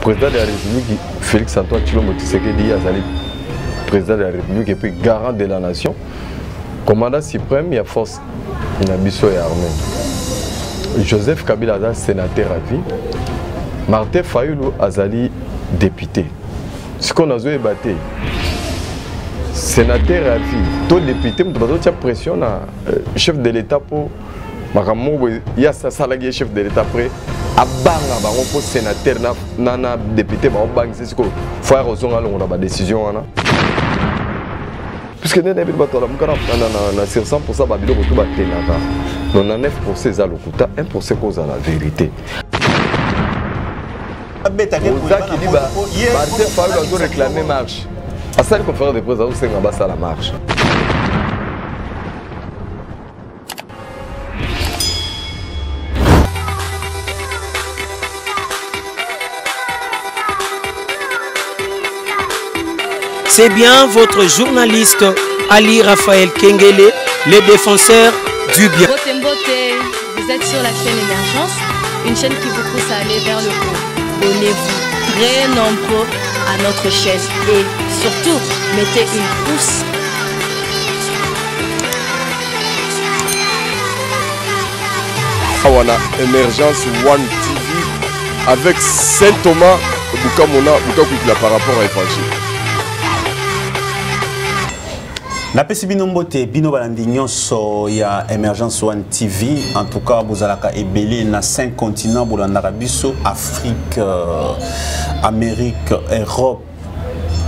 président de la République Félix Antoine Tshilombo Tshisekedi azali président de la République et puis garant de la nation, commandant suprême, il y a force, il y a biso et armée. Joseph Kabila azali sénateur à vie, Martin Fayulu azali député. Ce qu'on a débattu, sénateur à vie, tout député, il y a pression na chef de l'État pour il y a ça salarié chef de l'État après abanga bango pour sénateur na député ba bang c'est ce que faut ozonga longo na décision wana puisque nene bi bato la mukara na 100% ba biloko to ba tenaka 99% za lokuta 1% cause la vérité Ozaki dit ba Martin Fayulu doit réclamer marche à cette conférence de presse c'est ngaba ça la marche. C'est bien votre journaliste Ali Raphaël Kengele, le défenseur du bien. Bote Mbote, vous êtes sur la chaîne Émergence, une chaîne qui vous pousse à aller vers le haut. Abonnez-vous très nombreux à notre chaîne et surtout, mettez une pouce. Awana Émergence One TV avec Saint Thomas Bukamona Bukakukila par rapport à l'évangile. Na pesi bino mbote bino balandi nyonso ya Emergence One TV. En tout cas bozalaka ebele na 5 continents bolandaka biso Afrique, Amérique, Europe,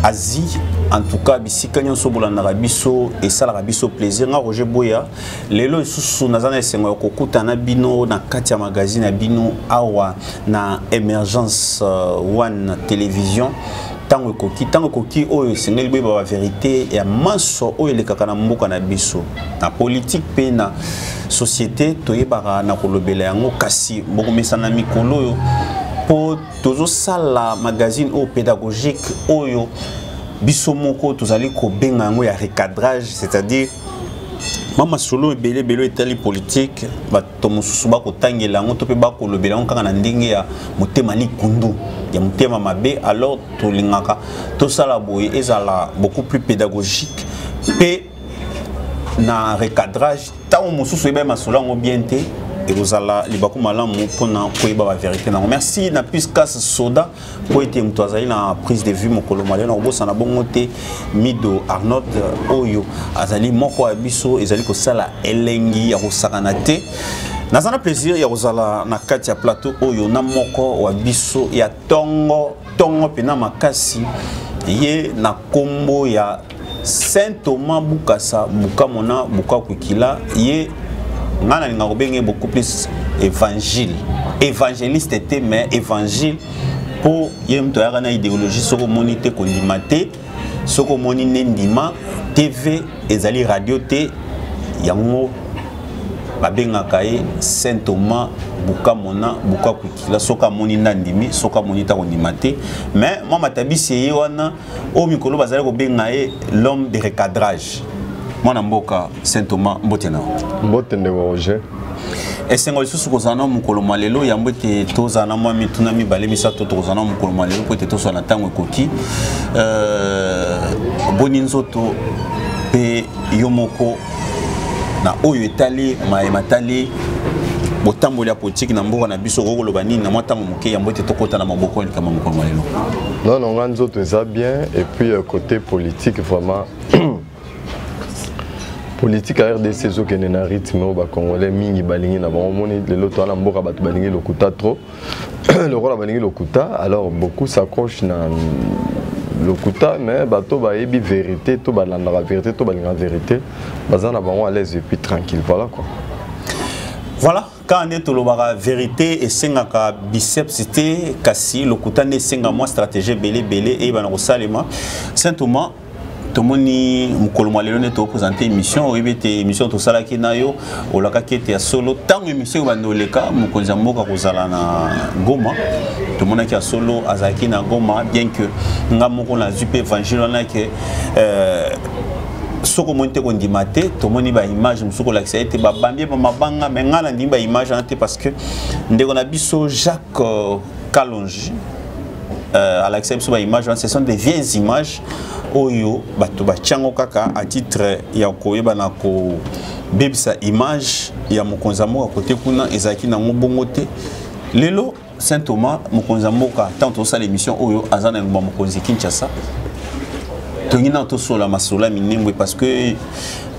Asie. En tout cas bisika nyonso bolandaka biso et salaka biso plaisir nga Roger Boya lelo susu nazana esengo kokuta na bino na kati ya magazine ya bino awa na Emergence One Télévision. Tango koki oyo sengeli boye ba vérité ya maso oyo lekaka na mboka na biso na politique pe na société toyebaka na kolobela yango kasi mboko mesana mikolo oyo po tozo sala magazine o pédagogique oyo biso moko tozali ko benga yango ya recadrage, c'est-à-dire mama solo ebele belo etali politique bato mosusu bakotangela yango to pe bakolobela yango kaka na ndenge ya motema likundu ya motema mabe. Alors tolingaka tosala boye ezala beaucoup plus pédagogique pe na recadrage tango mosusu ebe masolo yango bien te ekozala libaku malamu mpona koyeba ba vérité nango. Merci na Puskas Soda po ete moto azali na prise de vue mokolo malio na kobosana bongo te Mido Arnold oyo azali moko ya biso ezali kosala elengi ya kosakana te. Nazana plaisir ya kozala na kati ya plateau oyo na moko wa biso ya tongo pena makasi ye na kombo ya Saint Thomas Bukasa Bukamona Bukakukila ye ngana linga kobenge beaucoup plus évangile évangéliste était mais évangile pour yemto yaka na idéologie soko moni te kondima te soko moni ndima TV ezali radio te yango babengaka ye Saint Thomas Bukamona Bukakukila soka moni ndimi soka moni ta kondima te mais moi matabisi ye wana o mikolo bazali kobenga ye l'homme de recadrage. Mwana mboka Saint Thomas mbotena mbotende Roger esengo lisusu kozana mukolo malelo ya mbote tozana mwa mituna mibale misato tozana mukolo malelo po ete tosala ntango ekoki boni nzoto pe yomoko na oyo etali matali botambo ya politique na mboka na biso kokoloba nini na mwatango moke ya mbote tokota na maboko kama mukolo malelo. Non non nzoto eza bien et puis côté politique vraiment politique à RDC zo kene na rythme au ba congolais mingi balingi na ba moni le loto na mboka batu balingi lokuta trop le roi balingi lokuta alors beaucoup s'accrochent na lokuta mais bato ba yebi vérité to ba landa la vérité to ba linga vérité bazana bango à l'aise et puis tranquille voilà quoi. Voilà quand on est tout la vérité et sengaka biceps c'était kasi lokuta ne senga moi stratégie belé et ba na salema Saint Thomas tomoni mukolo malelo ne to présenter émission oyebete émission to sala ki nayo olaka kete ya solo tango émission bandoleka mukonza mboka kozala na Goma tomona ki ya solo azaki na Goma bien que ngamoko na zupe évangile na ke soko monte kondima te tomoni ba image musuko la été ba bambie ba mabanga mais ngala ndimba image na te parce que ndeko na biso Jacques Kalonji à l'accès de image, ce sont des vieilles images oyo bato bachango kaka à titre ya koyeba na ko bebisa image ya mokonzi mboka côté kuna ezaki na ngobongo te lelo Saint Thomas mokonzi mboka tant to sala émission oyo azana ngomba mokonzi Kinshasa tongina to sola masola minembwe parce que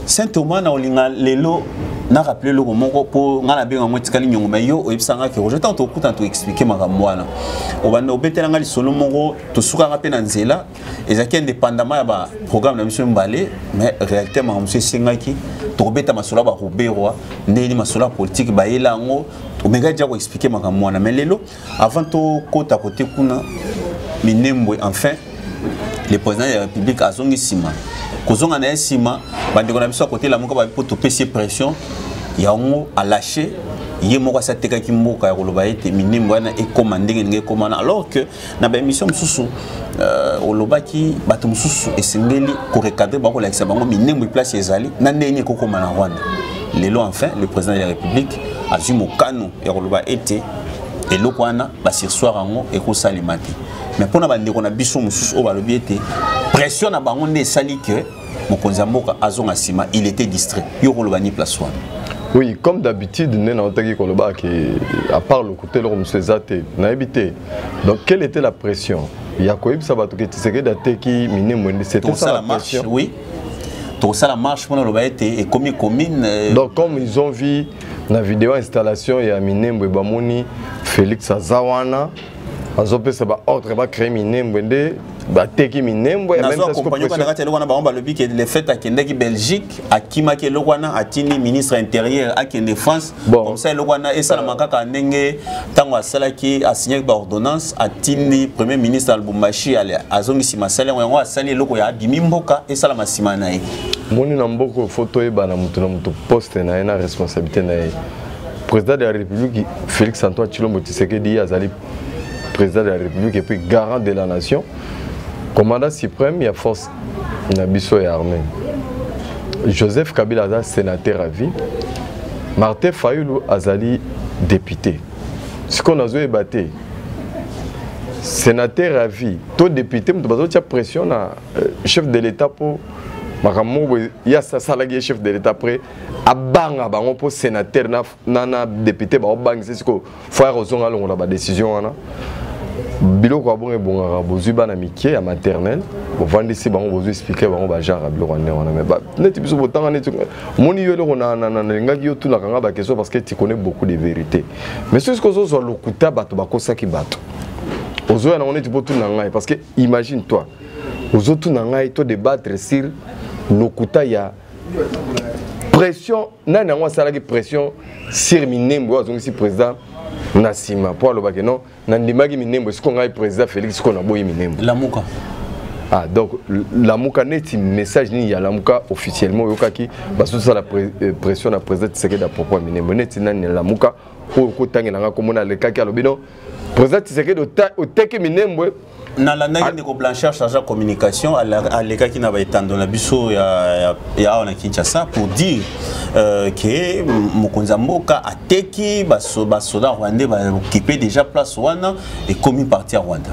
Saint Thomas na olinga lelo na rappelé le moko po ngala benga motikali nyongo mayo oyebisanga ke je tente okuta to expliquer makambo wana obanda obetela ngali solo moko to suka ngape na nzela ezaki indépendamment ya ba programme na mission mbale mais réalité ma monsieur singaki to obeta masola ba roberwa ndeni masola politique ba yelango omega dia ko expliquer makambo wana mais lelo avant to kota côté kuna minembwe enfin le président de la République a zongi sima kozonga na sima bande kona biso côté la moko ba poto pesi pression ya ngo a lâché ye moko sa teka ki mboka ya koloba ete minimbo wana e commanding nge commandant alors que na ba émission mususu olobaki bato mususu esengeli ko recadrer ba ko la kisa bango minimbo place ezali na ndeni ko komana Rwanda lelo enfin le président de la République a ju mokano ya koloba ete eloko wana ba sursoir ngo e ko salimati mais pour na bande kona biso mususu o balobi ete pression na bango nde sali que mokonzi mboka azonga sima il était distrait yo koloba ni place wana. Oui, comme d'habitude, à part le côté de M. Zate, n'a habité. Donc, quelle était la pression? Il y a quoi ça va tout c'était ça la pression. Oui. Tout ça la marche pour nous et commune. Donc, comme ils ont vu la vidéo installation, il y a Minembo Bamoni, Félix Azawana, Azopé ça va ordre va créer Minembo bateki minembo ya même temps compagnon kana kati lokana ba omba lobi ke le fait à kendaki Belgique akima ke lokana atini ministre intérieur à kende France comme ça lokana et ça la makaka ndenge tango asalaki a signé ba ordonnance atini premier ministre Albumbashi ale azongi sima sala ngo asali loko ya bimimboka et ça la masima na ye moni na mboko photo e bana mutu poste na na responsabilité na président de la République Félix Antoine Tshilombo Tshisekedi azali président de la République et puis garant de la nation. Commandant suprême, il y a force Nabiso et armée. Joseph Kabila Azali, sénateur à vie. Martin Fayoulou Azali, député. Ce qu'on a débattu, sénateur à vie, tout député, il y a pression na chef de l'État pour. Il y a ça, le chef de l'État après. Abanga, pour sénateur, na député, c'est ce qu'il faut faire la décision. Bilo ko bon bon bozu bana mikie ya maternelle bo vandi si bango bozu expliquer bango ba genre bilo rwanda wana mais ba neti biso botanga neti moni yo le na ngaki yo tuna kanga ba question parce que tu connais beaucoup de vérités mais ce que zo zo lokuta bato bakosaki bato ozo na on tu peux tuna ngai parce que imagine toi ozo tuna ngai to débattre sur lokuta ya pression nana ngwa sala ki pression sur minembo azongi si président Nasima pour le bageno nandimagi minembo ce qu'on a président Félix qu'on a boyi minembo la muka ah donc la muka neti message ni ya la muka officiellement yokaki baso ça la pression na président Tshisekedi à propos minembo neti nani la muka ko tangela nga komona le kaki alobino président Tshisekedi o teke minembo na la nagi de Blanchard chargé de communication à l'état qui n'a pas été dans la biso ya na Kinshasa pour dire que mokonzi mboka a teki basoda rwandais ba occuper déjà place wana et commis parti à Rwanda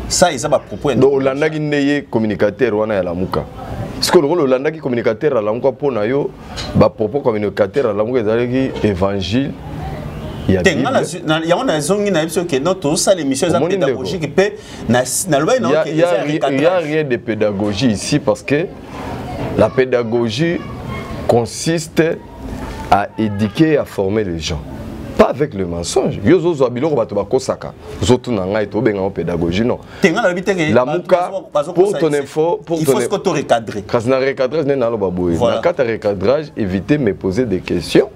ça ils a pas propos donc Olanda qui n'est communicateur wana ya la muka parce que le Olanda qui communicateur à la muka pour na yo ba propos communicateur à la muka ezalaki évangile. Il y a rien de pédagogie ici parce que la pédagogie consiste à éduquer et à former les gens. Pas avec le mensonge. Il faut la mouka, pour ton info, il faut que tu recadres. Quand tu recadrage, éviter de me poser des questions.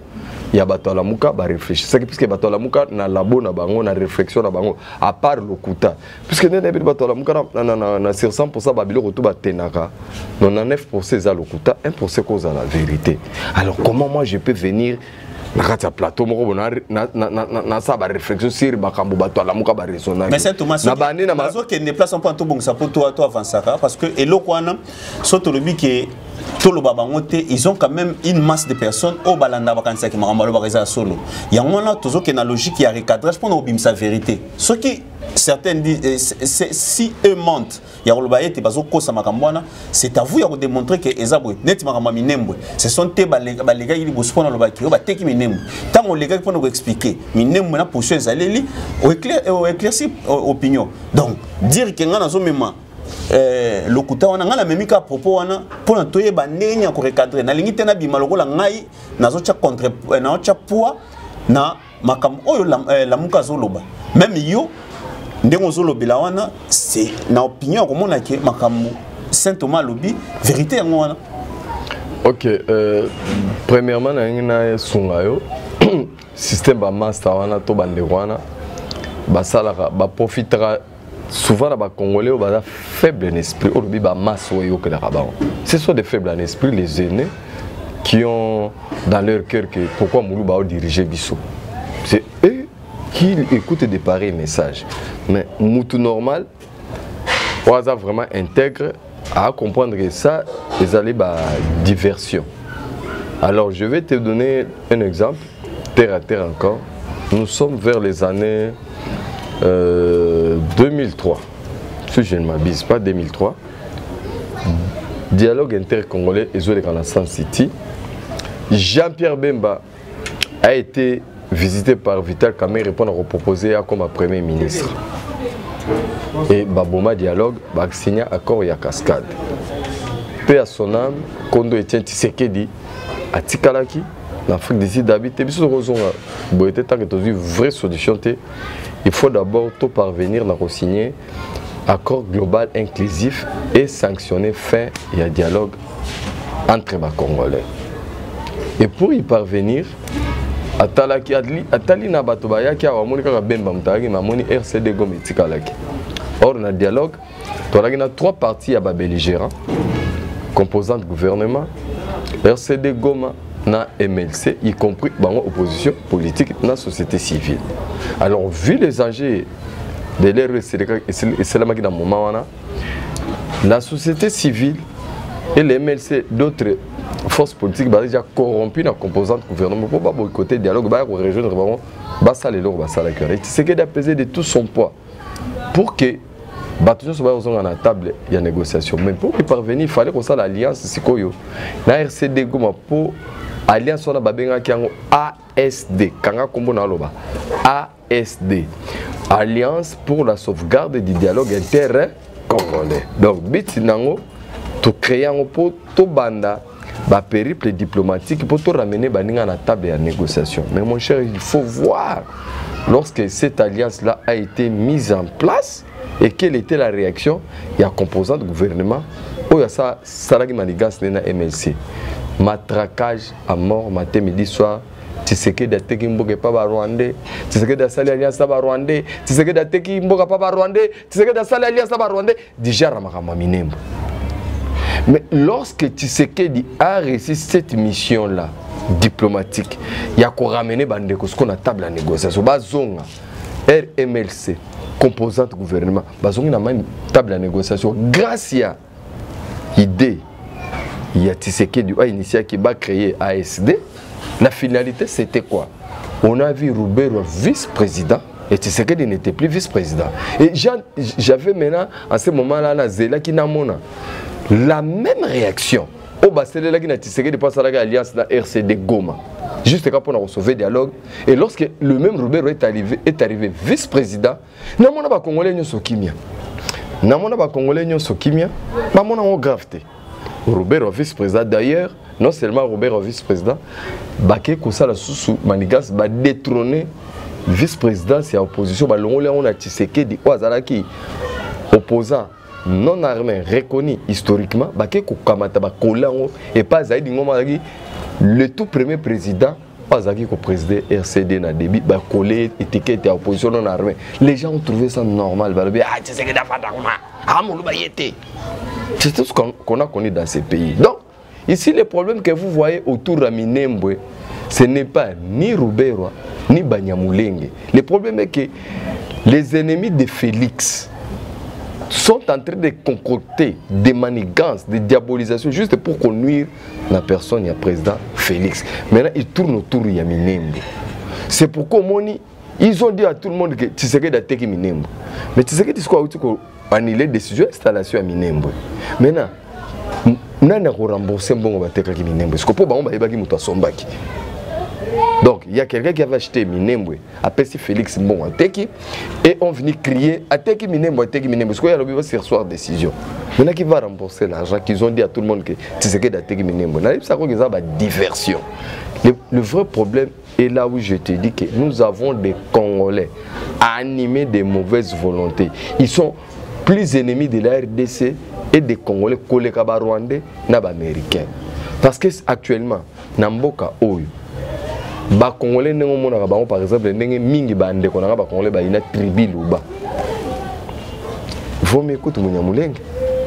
Il y a bato la muka ba réfléchir c'est puisque bato la muka na labo na bango na réflexion na bango à part le kuta puisque ne bato la muka na sur 100% ba biloko to ba tenaka 99% za le kuta 1% cause la vérité alors comment moi je peux venir na kati plateau moko na sa ba réflexion sur bakambo bato la muka ba raisonner mais c'est Thomas na bani na mazo que ne place un peu to bon ça pour toi avancer parce que eloko wana soto le bi que tout le babangote, ils ont quand même une masse de personnes au balanda vacances qui m'ont à solo. Il y a un toujours qui a une logique qui a recadrage pour nous sa vérité. Ce qui certains disent, si eux mentent, c'est à vous de démontrer que ce sont tes balégas qui vous sponsor tant on les gars pour nous expliquer, minembo na position ezaleli éclaircir opinion. Donc dire que ngana zo mema lokuta wana ngala memika propos wana pour na toye ba ndenge ya ko recadrer na lingi tena bima lokola ngai nazo cha contre na cha poids na makam oyo la muka zoloba même yo ndenge zolobela wana c'est na opinion comme on a que makam Saint Thomas lobby vérité yango wana. Ok, premièrement na sungayo système ba master wana to bande wana ba sala ba profitera souvent ba congolais ba faible en esprit au ba masse yo que la rabat. Ce sont des faibles en esprit les aînés qui ont dans leur cœur que pourquoi Moulou ba diriger biso. C'est eux qui écoutent des pareils messages. Mais Moutou normal on a vraiment intègre à comprendre que ça ils allaient ba diversion. Alors je vais te donner un exemple terre à terre encore. Nous sommes vers les années 2003, si je ne m'abuse pas, 2003. Dialogue intercongolais et Zoé Renaissance City. Jean-Pierre Bemba a été visité par Vital Kamerhe répondre à proposer comme Premier ministre. Et Baboma Dialogue a signé accord à Cascade. Paix à son âme, Kondo Etienne Tshisekedi à Tikalaki. L'Afrique d'ici d'habiter, une vraie solution. Il faut d'abord tout parvenir à signer accord global inclusif et sanctionner fin et un dialogue entre les Congolais. Et pour y parvenir, Atali na batobaya qui a Monika Bemba Mutagi, Mamoni RCD Gometikalaki. Or, dans le dialogue, il y a trois parties à belligérants, composantes gouvernement, RCD Goma, na MLC, y compris l'opposition politique dans la société civile. Alors, vu les enjeux de l'RCD et c'est là dans le moment, la société civile et les MLC, d'autres forces politiques, sont déjà corrompues dans la composante gouvernement pour pas boycotter le dialogue, pour rejoindre c'est qu'il a pesé de tout son poids pour que Batujo soit à la table de négociation. Mais pour y parvenir, il fallait qu'on ait l'alliance. La RCD Goma pour alliance on a babenga kiango ASD kanga kombo na loba ASD Alliance pour la sauvegarde du dialogue inter-congolais. Donc bit nango to créer un pour to banda ba périple diplomatique pour to ramener baninga na table de négociation. Mais mon cher, il faut voir lorsque cette alliance là a été mise en place et quelle était la réaction. Il y a composant de gouvernement où il y a ça salagi manigas na MLC. Matraquage à mort, matin, midi, soir. Tu sais que d'Ateki Mboga pas rwandais, tu sais que d'Assali Alliance pas rwandais, tu sais que d'Ateki Mboga pas rwandais, tu sais que d'Assali Alliance pas rwandais, déjà Ramakama Minembo. Mais lorsque Tshisekedi a réussi cette mission-là, diplomatique, il y a qu'à ramener Bandeko, ce qu'on a table à négociation, Bazonga, RMLC, composante gouvernement, Bazonga n'a même table à négociation, grâce à l'idée. Il y a Tshisekedi qui a initié qui va créer ASD. La finalité c'était quoi? On a vu Roubero vice-président et Tshisekedi n'était plus vice-président. Et j'avais maintenant à ce moment-là Zela qui n'a la même réaction. Au Basel qui n'a Tshisekedi passe à l'alliance de RCD Goma. Juste pour recevoir le dialogue. Et lorsque le même Roubero est arrivé vice-président, n'a pas Congolais ni Sokimia. N'a pas Congolais ni Sokimia. N'a pas gravité. Robert vice-président d'ailleurs, non seulement Robert vice-président, Baké Koussala Soussou Manigas va détrôner vice-président c'est opposition, on a Tshisekedi Ouazalaki, opposant non armé reconnu historiquement, Baké Koukamata Bakolango et pas Zaïdi Ngomagi, le tout premier président, Ouazaki ko président RCD na débit, Bakolé étiquette à opposition non armée. Les gens ont trouvé ça normal, ah Tshisekedi a fait ah mon loubayété. C'est tout ce qu'on a connu dans ces pays. Donc, ici, le problème que vous voyez autour de Minembwe, ce n'est pas ni Roubero, ni Banyamulenge. Le problème est que les ennemis de Félix, sont en train de concocter des manigances, des diabolisations, juste pour qu'on nuire la personne, il y a le président Félix. Maintenant, ils tournent autour de Minembo. C'est pourquoi ils ont dit à tout le monde que Tshisekedi a été Minembo. Mais Tshisekedi, c'est quoi? Annulé la décision d'installation à Minembo. Maintenant, on a remboursé Mbongo Bateka Minembo. Parce que pour Mbongo Bateka Sombaki. Donc, il y a quelqu'un qui avait acheté Minembo, appelé Félix Mbongo Ateki, et on venait crier Ateki Minembo, Ateki Minembo. Parce qu'il y a le bureau sur soir décision. Maintenant, qui va rembourser l'argent qu'ils ont dit à tout le monde que Tshisekedi a Ateki Minembo. Ça va avoir une diversion. Le vrai problème est là où je te dis que nous avons des Congolais animés de mauvaises volontés. Ils sont plus ennemis de la RDC et des Congolais collés à Rwandais et Américains. Parce qu'actuellement, Namboka Oyo, les Congolais, par exemple, mingi bande konanga ba Congolais ba ina tribu luba. Vous m'écoutez Munyamulenge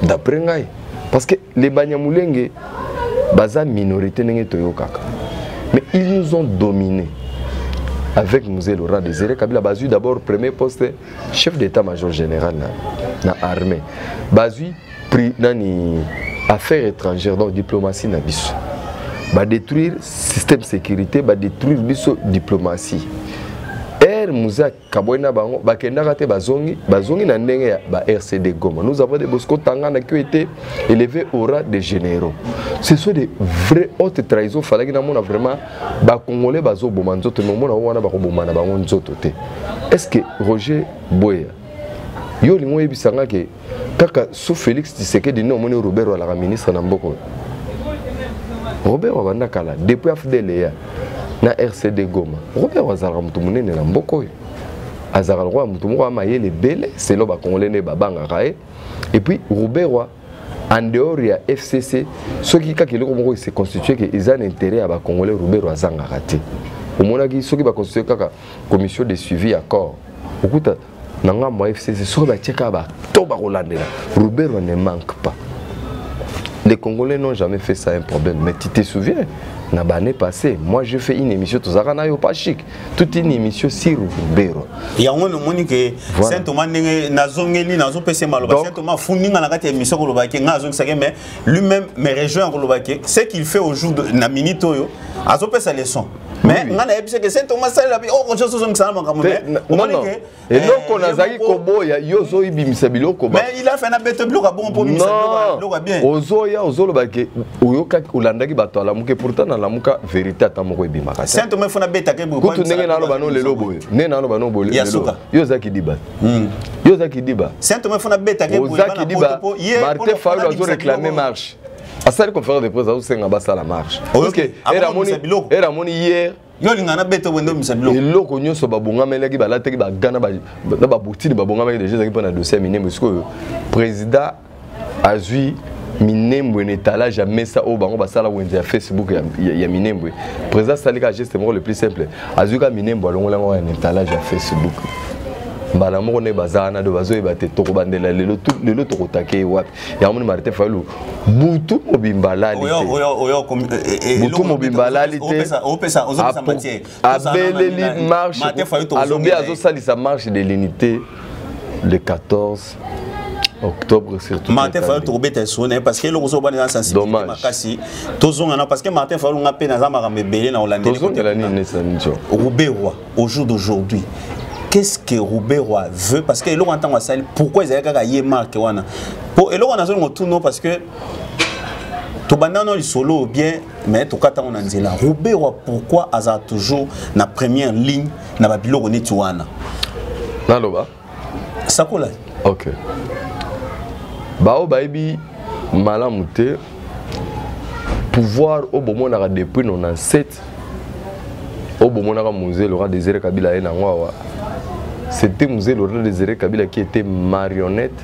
d'après ngai parce que les Banyamulenge baza minorité nenge toyokaka. Mais ils nous ont dominés avec Mouzé Laurent Désiré Kabila Bazui d'abord premier poste chef d'état-major général na armée. Bazui pris nani affaires étrangères donc diplomatie na biso. Ba détruire système de sécurité, ba détruire biso diplomatie. Mouza Kabouena Bango, Bakenda te bazongi na ndenge ya ba RCD Goma. Nous avons des Bosco Tangana qui ont été élevés au rang de généraux. Ce sont des vraies hautes trahisons. Fallait que nous vraiment ba Congolais bazo bomanzo te momo na wana ba bomana bango nzoto te. Est-ce que Roger Boya yo lingo yebisanga ke kaka sous Félix Tshisekedi no moni Robert la ministre na mboko. Robert wabanda kala depuis afdele na RCD Goma. Robert Wazara mutumunene na mboko. Azara roi mutumo amayele bele, c'est là ba Congolais ne babanga kae. Et puis Robert en dehors ya FCC, ceux qui kakele ko moko se constituer que ils ont intérêt à ba Congolais Robert Wazanga raté. Au mona ki ceux qui ba constituer kaka commission de suivi accord. Okuta nanga mo FCC ceux ba tcheka ba to ba rolandela. Robert ne manque pas. Les Congolais n'ont jamais fait ça un problème. Mais tu te souviens, l'année passée, moi j'ai fait une émission, tout ça, pas chic. Toute une émission sur Roubero. Il y a un moment que Saint-Thomas n'a zongeli, n'a zopé maloba. Saint-Thomas fourni dans la émission Kolobake, n'a zongeli, mais lui-même me rejoint Kolobake. Ce qu'il fait au jour de la minute, a zopé sa leçon. Mais on a dit que Saint-Thomas, ça l'a dit, oh, je suis un salon comme non, non. Et donc on a zaï kobo, yozo ibimisabilo koba. Mais il a fait un bête bloc à bon pour non. Bien. Ozoya, ozolobake, oyoka Olandaki bato ala muke pourtant na la muka vérité atamoko ibimaka. Saint-Thomas fona bête ke bo. Kutu nenge na lobano lelo boye. Ne na lobano boye. Yozaki diba. Yozaki diba. Saint-Thomas fona bête ke bo. Yozaki diba. Martin Fayulu a réclamé marche. À cette conférence de presse, vous avez la marche. Ok. Et Ramoni hier. Yo lingana beto wendo misabilo. Et loko nyoso babonga melaki balateki ba gana ba ba botini babonga melaki déjà qui na dossier Minembo parce que président azui Minembo n'étalage jamais ça au bango basala wenze Facebook ya Minembo. Président Salika geste le plus simple. Azui ka Minembo alongola ngo un étalage à Facebook. Bala moko ne bazana do bazo ebate to kobandela lelo to kotake wapi ya moni Martin Fayulu butu mobimbalali butu mobimbalali opesa matière abeleli marche alobi azo salisa marche de l'unité le 14 octobre surtout Martin Fayulu to beta sonné parce que lokoso bana na sensibilité makasi tozonga parce que Martin Fayulu ngape na zama kamebele na Hollande tozonga la nini sanjo Rouberois au jour d'aujourd'hui. Qu'est-ce que Rouberois veut? Parce que l'on entend ça, pourquoi ils ont eu marque pour et l'on a tout non parce que tout bandano le solo bien mais tout cas on a dit là Rouberois pourquoi a toujours na première ligne na babilo on est tuana na loba ça quoi là OK bao baibi malamute pouvoir au moment na depuis 97 au moment na Mouzé Laurent Désiré Kabila na ngwa. C'était Mouzé Laurent Désiré Kabila qui était marionnette,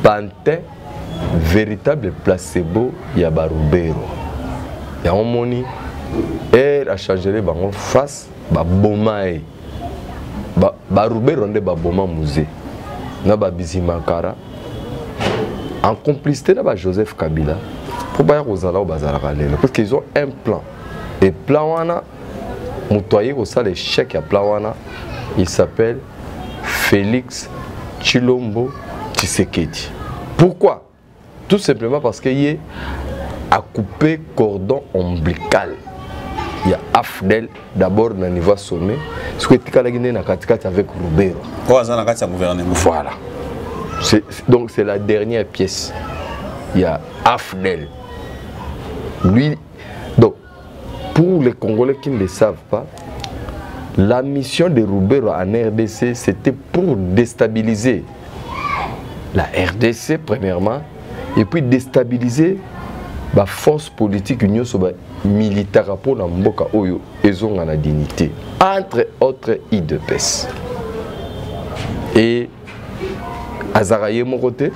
pantin, véritable placebo ya Rouberois. Ya omoni elle a changé les bango face ba bomae. Ba Rouberois nde ba boma Mouzé. Na ba Bizimakara en complicité na ba Joseph Kabila pour ba Rosala ou bazala kalelo parce qu'ils ont un plan. Et plan wana mutoyer au ça l'échec à plan wana il s'appelle Félix Tshilombo Tshisekedi. Pourquoi? Tout simplement parce qu'il a coupé cordon ombilical. Il y a AFDEL d'abord au niveau sommet. Ce que tu as avec Roubero. Voilà. Donc c'est la dernière pièce. Il y a AFDEL. Lui, donc pour les Congolais qui ne le savent pas, la mission de Roubero en RDC, c'était pour déstabiliser la RDC premièrement, et puis déstabiliser la force politique union militaire pour la mboka oyo ezonga na dignité, entre autres IDPS. Et Azaraye Morote,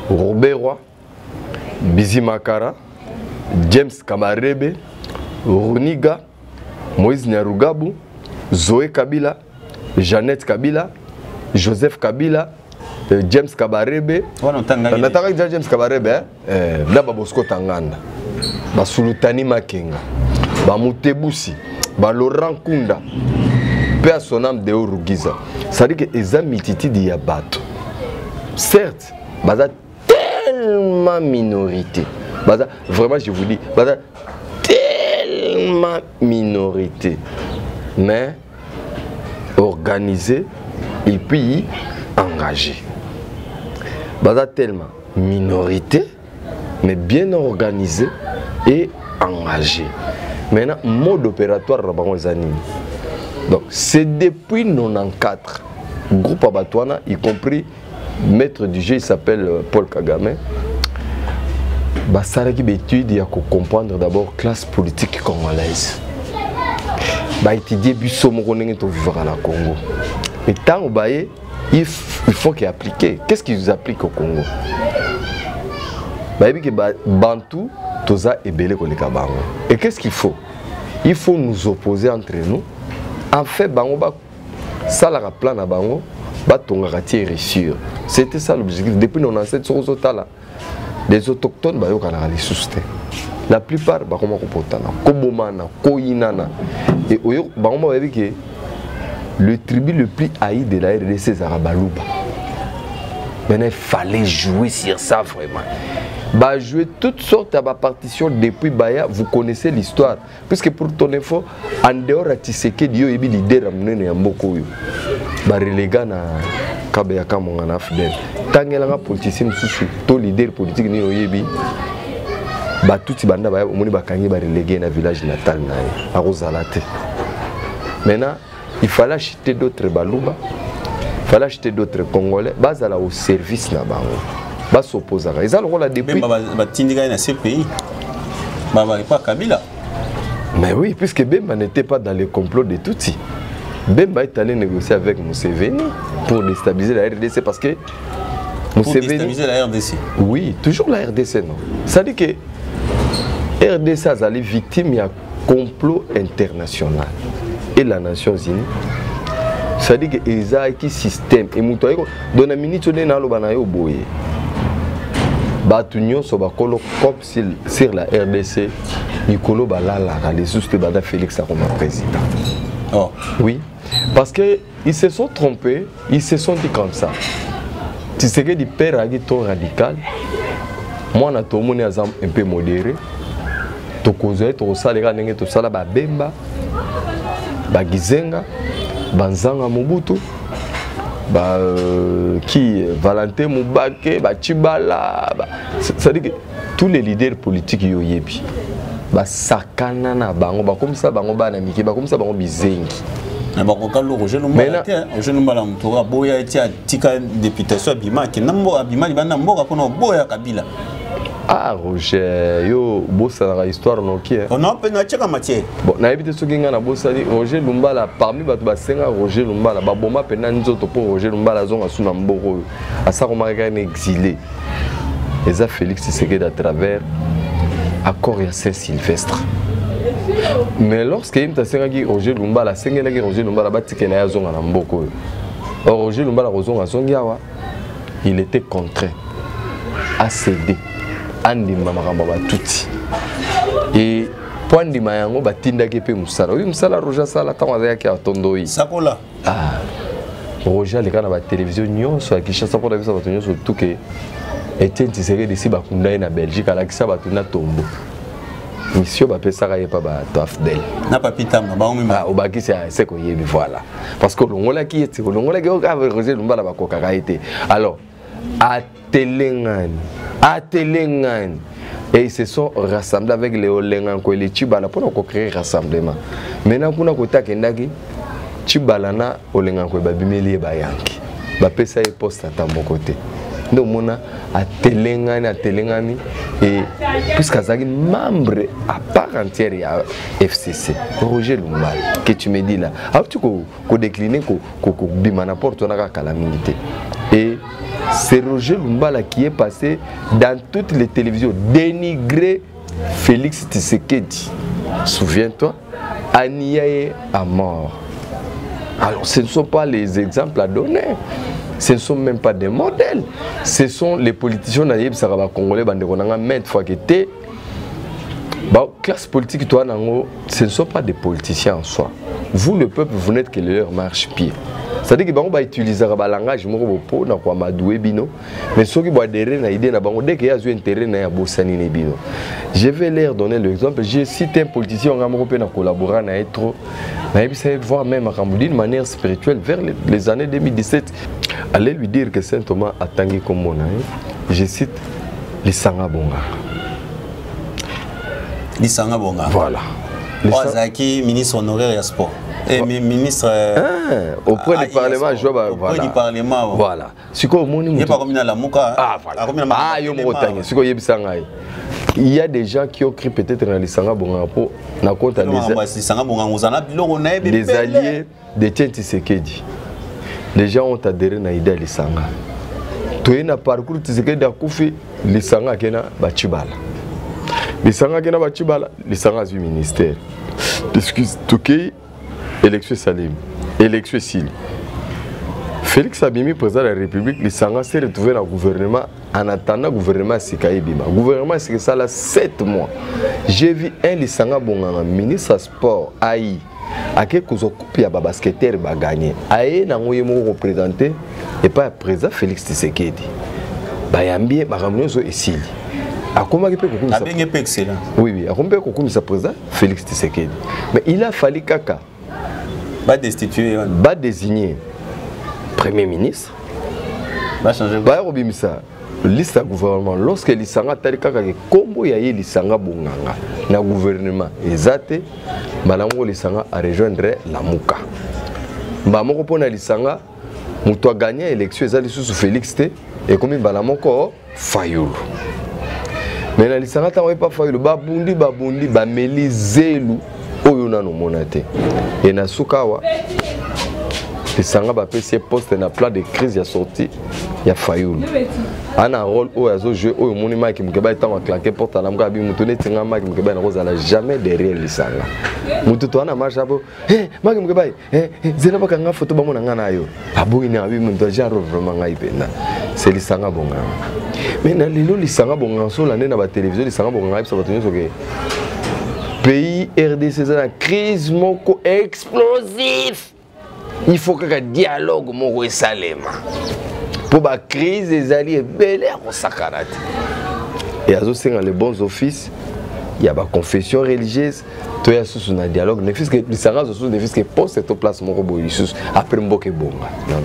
Robert Roy, Bizi Makara, James Kamarebe, Roniga, Moïse Nyarugabu, Zoé Kabila, Jeannette Kabila, Joseph Kabila, James Kabarebe. On a déjà James Kabarebe, Daba Bosco Tanganda, Basulutani Makenga, Bamutebusi, Laurent Kunda, Père son âme de Orugiza. Ça dit que les amis Titi Diabato. Certes, Baza tellement minorité. Baza, vraiment, je vous dis, Baza tellement minorité. Mais organisé et puis engagé. Baza tellement minorité, mais bien organisé et engagé. Maintenant, mode opératoire, donc c'est depuis 1994, groupe Abatouana, y compris maître du jeu, il s'appelle Paul Kagame. Basaraki d'études, il y a qu'à comprendre d'abord classe politique congolaise. Étudier Busso Moronenge to vivre à la Congo. Mais tant au bail, il faut qu'il applique. Qu'est-ce qu'ils appliquent au Congo? Bantou, Toza et Belé Kolekabango. Et qu'est-ce qu'il faut? Il faut nous opposer entre nous. En fait, Bango ça la plan à Bango, Batongati est sûr. C'était ça l'objectif. Depuis nos ancêtres sur Zotala, les autochtones Bayokana les sousté. La plupart Bakoma Kopotana, Kobomana, Koinana. Et Bango avait dit que le tribu le plus haï de la RDC c'est Zarabalouba. Maintenant il fallait jouer sur ça vraiment. Bah jouer toutes sortes de partitions depuis Baya, vous connaissez l'histoire. Puisque pour ton info, en dehors de Tshisekedi, il y a des leaders amenés à Mboko. Bah reléga na Kabeyaka Mongana Fidel. Tant qu'il y a un politicien sous tout leader politique ni oyebi. Bah tout le monde Baya, on va kangi bah relégué dans le village natal na à Rosalate. Maintenant, il fallait acheter d'autres Balouba, il fallait acheter d'autres Congolais, bah ça là au service na bango. Bas s'opposer. Ils ont le rôle depuis. Mais oui, puisque Bemba n'était pas dans le complot de Tutsi. Bemba est allé négocier avec Museveni pour déstabiliser la RDC parce que Museveni. Pour déstabiliser la RDC. Oui, toujours la RDC non. Ça dit que RDC a été victime d'un complot international et la Nations Unies. Ça dit que ils ont un système et mutoyeko dans la minute on est dans le banayo boye. Batunion Sobakolo comme sur la RDC, Nicolo Balala, les souscrits de Félix comme président. Oh. Oui, parce qu'ils se sont trompés, ils se sont dit comme ça. Tu sais que du père a dit ton radical, moi na tout monde un peu modéré, to cause to salera nenge to sala ba bemba, ba gizenga, banzanga Mobutu. Qui Valentin Moubake, Chibala, c'est-à-dire que tous les leaders politiques yo yebi, sakana na bango, comme ça bango banamiki, comme ça bango bizengi. Roger Lumbala, Roger Lumbala Moutoura, Boya était à Tika députation Abima, qui n'ambo Abima, il va n'ambo qu'on a Boya Kabila. Ah Roger, yo bossa la histoire non qui est. On a peine à checker matière. Bon, na évité ce qui ngana bossa Roger Lumbala parmi batu basenga Roger Lumbala, ba boma pena nzoto pour Roger Lumbala zonga suna mboko. À ça on m'a exilé. Les a Félix Tshisekedi à travers accord ya Saint-Sylvestre. Mais lorsque il m'a senga Roger Lumbala, senga la Roger Lumbala batikela ya zonga na mboko. Or Roger Lumbala rozonga zongiawa, il était contraint à céder. Andi mamakamba batuti et poindi mayango batinda kepe musala oui musala roja sala tango azaki atondoi sakola Roger les gars dans la télévision nyonso à Kinshasa pour la vie surtout que Etienne Tshisekedi ici bakunda na Belgique à la Kisa batuna tombo. Monsieur Bapé Saraye pas Tafdel. Na papita ma au baki c'est quoi yebi voilà. Parce que l'ongola qui est l'ongola qui a Roger Lumba la bakoka été. Alors à Telengani et ils se sont rassemblés avec les Olenganko et les Chibala pour créer rassemblement. Maintenant pour nous côté kendaki Chibalana Olenganko babimeli bayanki. Bapé ça est poste à mon côté. Donc on a à Telengani et puisqu'il y a membre à part entière à FCC Roger Lumba que tu me dis là alors tu peux décliner que bimana porte on a calamité et c'est Roger Lumba là qui est passé dans toutes les télévisions dénigrer Félix Tshisekedi. Souviens-toi, Aniaye à mort. Alors ce ne sont pas les exemples à donner. Ce ne sont même pas des modèles. Ce sont les politiciens naïfs saraba congolais bandekonanga maintes fois que t'es classe politique toi nango, ce ne sont pas des politiciens en soi. Vous le peuple vous n'êtes que leur marche-pied. C'est-à-dire que bango ba utiliser ba langage moko po na kwa madoué bino mais ceux qui ba adhérer na idée na bango dès qu'il y a un intérêt na ya bosani ne bino. Je vais leur donner l'exemple. J'ai cité un politicien en Amérique na collaborer na être na essayer voir même à d'une manière spirituelle vers les années 2017. Allez lui dire que Saint Thomas a tangué comme mon ami. Je cite Lisanga Bonga. Lisanga Bonga. Voilà. Ozaki ministre honoraire du sport. Et ministre auprès du Parlement, je vois auprès du Parlement. Voilà. Si quoi mon il n'y a pas comme la Mouka. Ah voilà. Ah yo mo tangué. Si quoi yebisanga. Il y a des gens qui ont cru peut-être dans Lisanga Bonga pour na compte les alliés de Etienne Tshisekedi. Les gens ont adhéré à l'idée de Lisanga. Tu as un parcours Tshisekedi a koufi Lisanga kena Bachibala. Lisanga kena Bachibala, Lisanga du ministère. Excuse, Touké, élection Salim, élection Sil. Félix Abimi, président de la République, Lisanga s'est retrouvé dans le gouvernement en attendant le gouvernement Sikaï Bima. Le gouvernement c'est ça là 7 mois. J'ai vu un Lisanga Bonganga, ministre du sport, Aïe. À quel cause il y a des basketteurs qui ont gagné. Aïe, n'a pas représenté et pas président Félix Tshisekedi. Bayambi, Baramno ici. À comment il peut excellent. Oui, à combien il peut président Félix Tshisekedi. Mais il a fallu Kaka. Pas destituer. Pas désigner Premier ministre. Pas changer. Pas Robimisa. Liste à gouvernement. Lorsque Lisanga Tarikaka Kombo yaye Lisanga Bonganga na gouvernement ezate Malango Lisanga a rejoindre la Mouka. Mbamoko pona Lisanga muto a gagné l'élection ezali sous Félix T et comme Balamoko Fayulu. Mais na Lisanga ta pas Fayulu babundi bameli zelu oyo nano monate. Et na Sukawa Lisanga ba PC poste na plan de crise ya sorti ya Fayulu. Un rôle où il y a un jeu où il y a un qui est claqué porte à l'amga bi mutone tinga ma qui me jamais derrière Lisanga. Mututo ana marche abo eh ma qui me zena ba kanga photo ba mona ngana yo. Abo ina abi muto jaro vraiment ngai pena. C'est Lisanga Bonga. Mais na lelo Lisanga Bonga so la na ba télévision Lisanga Bonga ça va tenir sur que pays RDC c'est une crise moko explosif. Il faut que le dialogue moko esalema. Pour la crise des alliés, bel air au Sakarate. Et à ce les bons offices, il y a la confession religieuse, il y a un dialogue. Ne fût-ce que les Sarras, ne fût-ce que pour cette place, après Mboke Bonga. Non.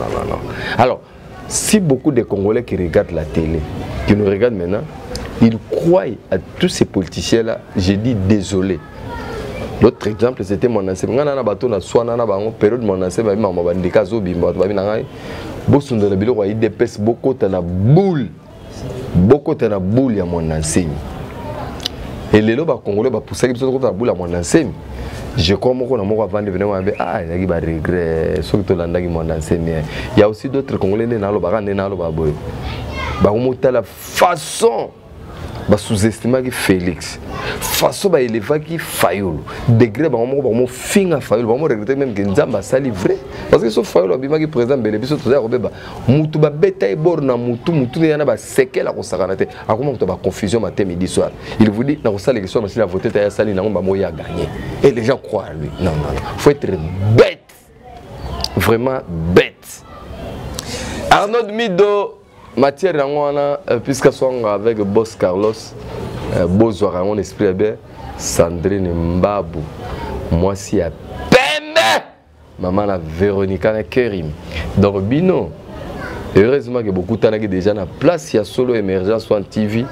Alors, si beaucoup de Congolais qui regardent la télé, qui nous regardent maintenant, ils croient à tous ces politiciens-là, j'ai dit désolé. L'autre exemple, c'était mon ancien. Quand on a battu la période mon ancien, je suis Bosun de la bilo wa IDPS beaucoup de la boule ya mon enseigne et les loba congolais ba pousser qui sont la boule à mon enseigne je crois mon na vendre venir ah il y a des regrets surtout landa qui mon enseigne il y a aussi d'autres congolais na lo ba boy ba la façon ba sous-estimer Félix façon ba élever qui Fayulu degré ba mo finga Fayulu ba mo regretter même que Nzamba ça livré parce que ce Fayulu abima qui président bele biso to robeba mutu ba beta e bor na mutu yana ba sekela ko sakanate akoma mutu ba confusion matin midi soir il vous dit na ko sala question mais la voter ta sali na ngomba mo ya gagner et les gens croient à lui non faut être bête vraiment bête Arnaud Mido, matière Rangwana, puisque soit avec Boss Carlos, Boss Rangon Esprit Bé, Sandrine Mbabou, moi si à Pembe, maman la Véronica Kerim. Donc Bino, heureusement que beaucoup de gens sont déjà en place, il y a solo émergence sur TV.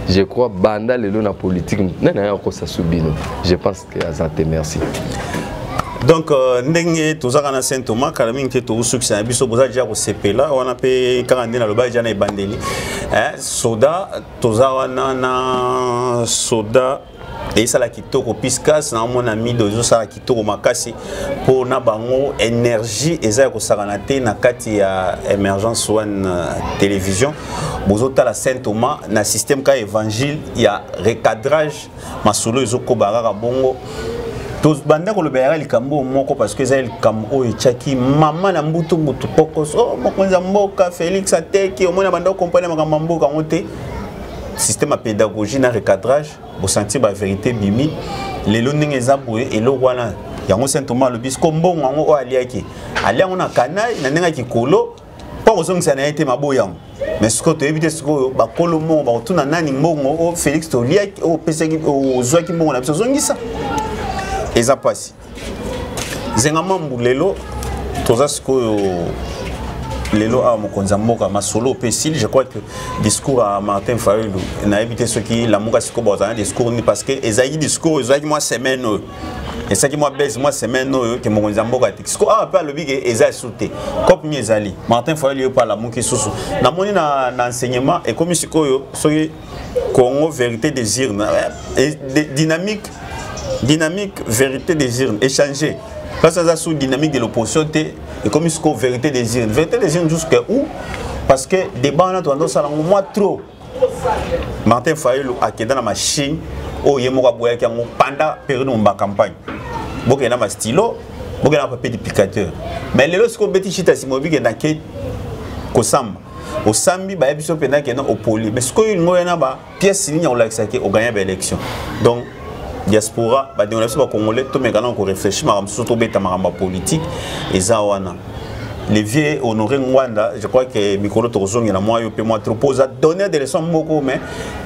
Je crois Banda le na politique, je pense que Azante merci. Donc, ndenge tozaka na Saint Thomas kalaming te to succès biso boza dia ko sepela wana pe karande na loba jana ebandeli soda tozawa na soda et ça la kitoko piskas na mon ami dozo ça la kitoko makasi pour na bango énergie eza ko sakana te na kati ya Emergence One télévision bozo ta la Saint Thomas na système ka évangile ya recadrage masolo ezoko baraka bongo. Tous banda ko lobera likambo moko parce que ça likambo e chaki mama na mbutu mbutu pokos oh mokonza mboka Félix Ateki au moins banda comprendre makambo mboka ngote système de pédagogie na recadrage pour sentir la vérité bimi les lonings ezaboué et le wana yango Saint Thomas le bisco mbongo ngo aliaki alia on a canal na nenga kikolo pas aux ça na été maboyam mais ce que tu éviter ce que ba kolomo ba tuna nani mbongo o Félix to liaki o pesaki o zwaki mbongo na biso zongisa eza pasi zengama mbulelo toza siko lelo a mokonza mboka masolo pesil je crois que discours à Martin Fayulu na évité ce qui la moka siko bozana discours ni parce que ezaki discours ezaki moi semaine et ça qui moi baisse moi semaine que mokonza mboka discours a pas le big eza sauté cop ni ezali Martin Fayulu pas la moki susu na moni na enseignement et comme siko yo soki Congo vérité désir dynamique vérité désir échanger face à la sous dynamique de l'opposition et comme ce que vérité désir jusqu'à où parce que débat on a tendance à moi trop Martin Fayulu a quitté dans la machine au yemoka boya qui a pendant période de ma campagne beaucoup na ma stylo beaucoup na papier duplicateur mais les lorsqu'on bêtit chita simobi que na ke kosamba au sambi ba ebiso pendant que na au poli mais ce que une moyenne ba pièce ligne on l'a que au gagner l'élection donc diaspora ba dénoncer ba congolais to mekana ko réfléchir ma surtout beta maramba politique et ça wana les vieux honoré Ngwanda je crois que Mikolo Torozongi na moi yo pe moi trop pose a donner des leçons beaucoup mais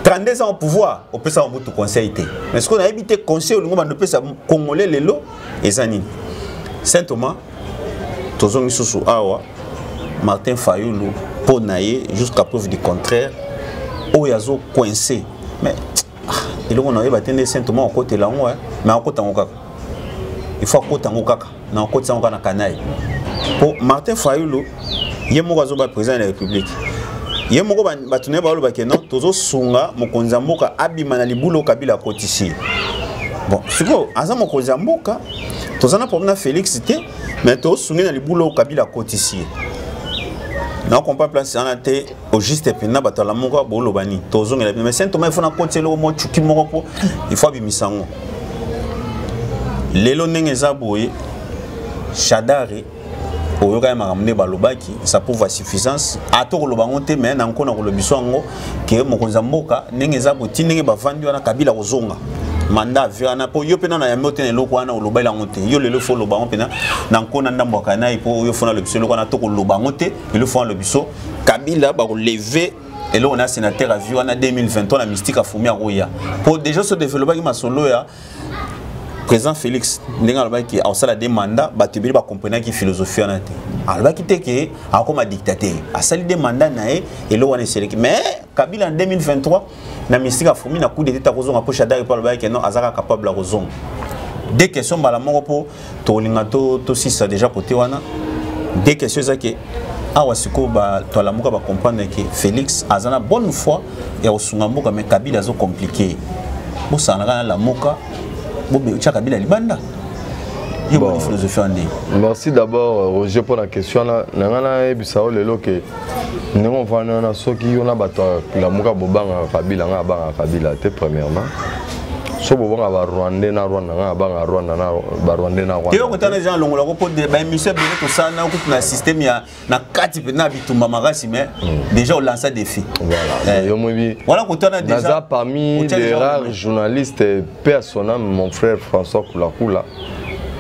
32 ans au pouvoir on peut ça en bout de conseil mais ce qu'on a évité conseil au ngomba ne peut ça congolais lelo et zani Saint Thomas Torozongi susu awa Martin Fayulu ponaye jusqu'à preuve du contraire o yazo coincé mais et là on a battu Saint Thomas au côté là mais en côté il faut côté ngokaka na côté ngokana kanai pour Martin Fayulu yemo zo ba président de la République yemo ko batune ba lo ba kenon tozo sunga mokonza mboka abima na libulo kabila kotisi bon siko aza mokonza mboka tozana pomna Félix té mais to sunga na libulo kabila kotisi na comprend plan ça té au juste pena batala moko bolo bani tozonga mais Saint Thomas il faut na côté lo mo chuki moko il faut bimisango lelo ndenge zaboye Shadari oyoka makamne balobaki ça pouvoir suffisance atoko lobangote mais na nkona ko lobiswango ke mokonza mboka ndenge zaboti ndenge bavandi wana kabila kozonga manda viana po yo pena na yamote ne loko wana olobela ngote yo lelo fo lobango pena na nkona ndambo kana ipo yo fona lobiso loko na toko lobangote le fo lobiso kabila ba ko lever et là on a sénateur à vue en 2023 la mystique a fumé à Roya pour déjà se développer qui ma solo ya président Félix ndenge alobaki asala des mandats batubeli ba comprendre ki philosophie na te alobaki te ke akoma dictateur asali des mandats na et là on est sélectionné mais Kabila en 2023 na mystique a fumé na coup d'état kozonga po Shadari pa alobaki non azaka capable la kozonga des questions bala moko po to linga to sisa déjà côté wana des questions za ke awa siko ba to la moka ba comprendre que Félix azana bonne foi ya osunga mboka mais Kabila zo compliqué bo sana la moka merci d'abord Roger pour la question là nangana ebisa lelo ke ndenge vana na soki yona bato la muka bobanga Kabila nga banga Kabila te premièrement so bobanga ba Rwanda na Rwanda nga banga Rwanda na ba Rwanda na Rwanda ko tana gens longola ko de ba mission bele to sana ko na système ya na kati pe na bitumba magasi mais déjà on lance des défis voilà yo mobi voilà ko tana déjà parmi les rares journalistes personnels mon frère François Koulakula